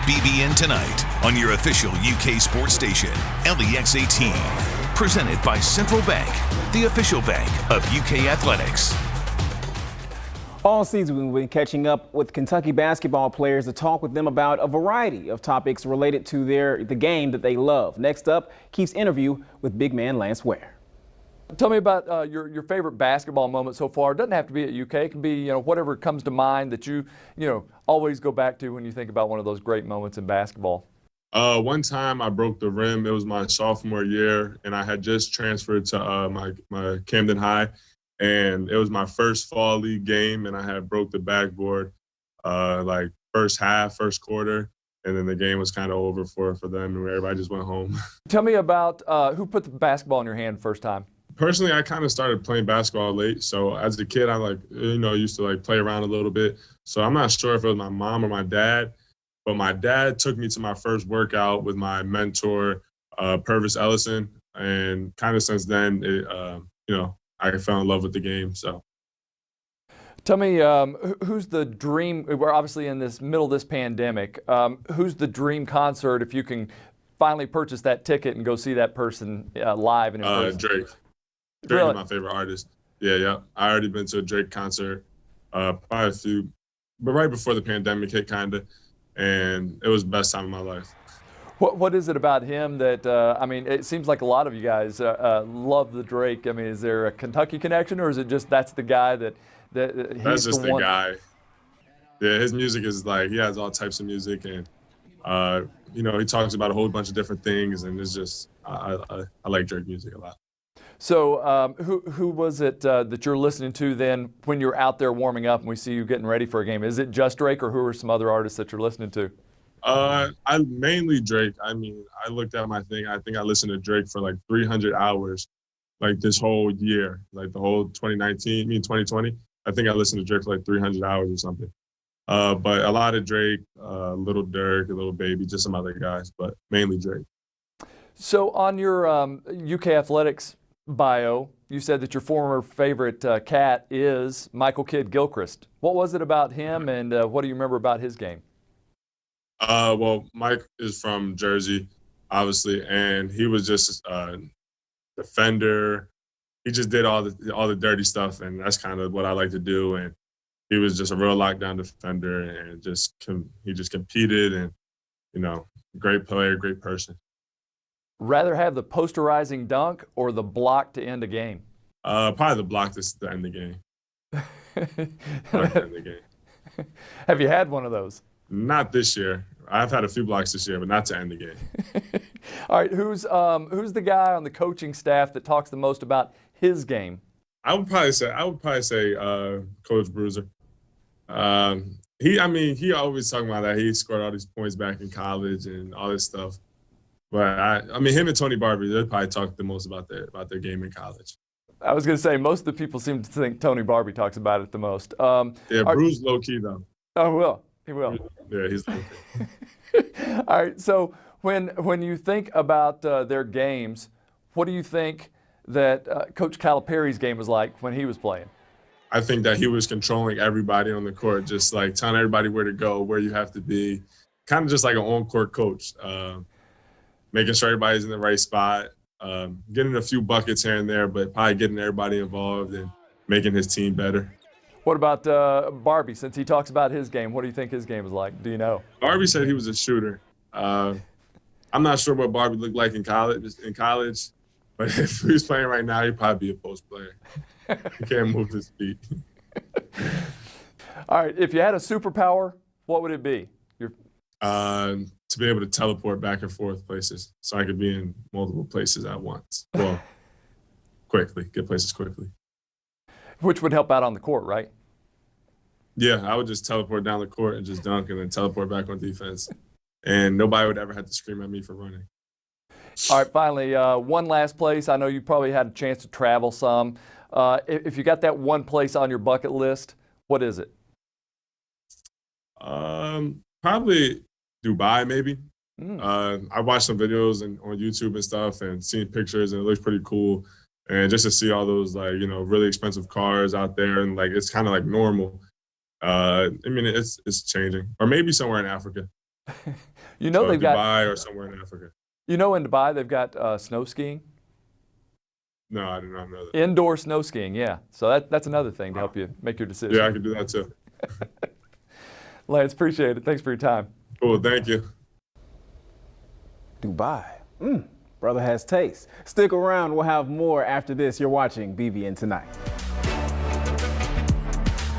BBN Tonight on your official UK sports station, LEX 18. Presented by Central Bank, the official bank of UK athletics. All season we've been catching up with Kentucky basketball players to talk with them about a variety of topics related to the game that they love. Next up, Keith's interview with big man Lance Ware. Tell me about your favorite basketball moment so far. It doesn't have to be at UK. It can be whatever comes to mind that you always go back to when you think about one of those great moments in basketball. One time I broke the rim. It was my sophomore year, and I had just transferred to my Camden High, and it was my first fall league game, and I had broke the backboard like first half, first quarter, and then the game was kind of over for them, and everybody just went home. Tell me about who put the basketball in your hand first time. Personally, I kind of started playing basketball late. So as a kid, I used to play around a little bit. So I'm not sure if it was my mom or my dad, but my dad took me to my first workout with my mentor, Purvis Ellison. And kind of since then, I fell in love with the game. So. Tell me, who's the dream? We're obviously in this middle of this pandemic. Who's the dream concert if you can finally purchase that ticket and go see that person live and in person? Drake. Drake Really? is my favorite artist. Yeah. I already been to a Drake concert, probably a few, but right before the pandemic hit, kinda, and it was the best time of my life. What is it about him that it seems like a lot of you guys love the Drake. I mean, is there a Kentucky connection, or is it just that's the guy that he's that's just the one? Guy? Yeah, his music is he has all types of music, and he talks about a whole bunch of different things, and it's just I like Drake music a lot. So who was it that you're listening to then when you're out there warming up and we see you getting ready for a game? Is it just Drake, or who are some other artists that you're listening to? I mainly Drake. I mean, I looked at my thing. I think I listened to Drake for 300 hours, this whole year, the whole 2020. I think I listened to Drake for 300 hours or something. But a lot of Drake, Little Durk, a Little Baby, just some other guys, but mainly Drake. So on your UK Athletics bio, you said that your former favorite cat is Michael Kidd-Gilchrist. What was it about him, and what do you remember about his game? Well, Mike is from Jersey, obviously, and he was just a defender. He just did all the dirty stuff, and that's kind of what I like to do. And he was just a real lockdown defender, and he just competed, and great player, great person. Rather have the posterizing dunk or the block to end a game? Probably the block to end the game. Block to end the game. Have you had one of those? Not this year. I've had a few blocks this year, but not to end the game. All right, who's the guy on the coaching staff that talks the most about his game? I would probably say Coach Bruiser. He always talking about that he scored all these points back in college and all this stuff. But him and Tony Barbie, they probably talk the most about their game in college. I was going to say most of the people seem to think Tony Barbie talks about it the most. Bruce low key though. Oh, he will. Yeah, he's low key. All right. So when you think about their games, what do you think that Coach Calipari's game was like when he was playing? I think that he was controlling everybody on the court, just telling everybody where to go, where you have to be, kind of just like an on-court coach. Making sure everybody's in the right spot, getting a few buckets here and there, but probably getting everybody involved and making his team better. What about Barbie? Since he talks about his game, what do you think his game is like? Do you know? Barbie said he was a shooter. I'm not sure what Barbie looked like in college, but if he was playing right now, he'd probably be a post player. He can't move his feet. All right, if you had a superpower, what would it be? To be able to teleport back and forth places, so I could be in multiple places at once. Well, get places quickly. Which would help out on the court, right? Yeah, I would just teleport down the court and just dunk and then teleport back on defense. And nobody would ever have to scream at me for running. All right, finally, one last place. I know you probably had a chance to travel some. If you got that one place on your bucket list, what is it? Probably Dubai, maybe. I watched some videos on YouTube and stuff and seen pictures, and it looks pretty cool. And just to see all those really expensive cars out there, and it's kind of like normal. It's changing. Or maybe somewhere in Africa. You know So they've got Dubai or somewhere in Africa. in Dubai they've got snow skiing. No, I did not know that. Indoor snow skiing, yeah. So that's another thing to help you make your decision. Yeah, I can do that too. Lance, appreciate it. Thanks for your time. Cool, thank you. Dubai. Brother has taste. Stick around. We'll have more after this. You're watching BVN Tonight.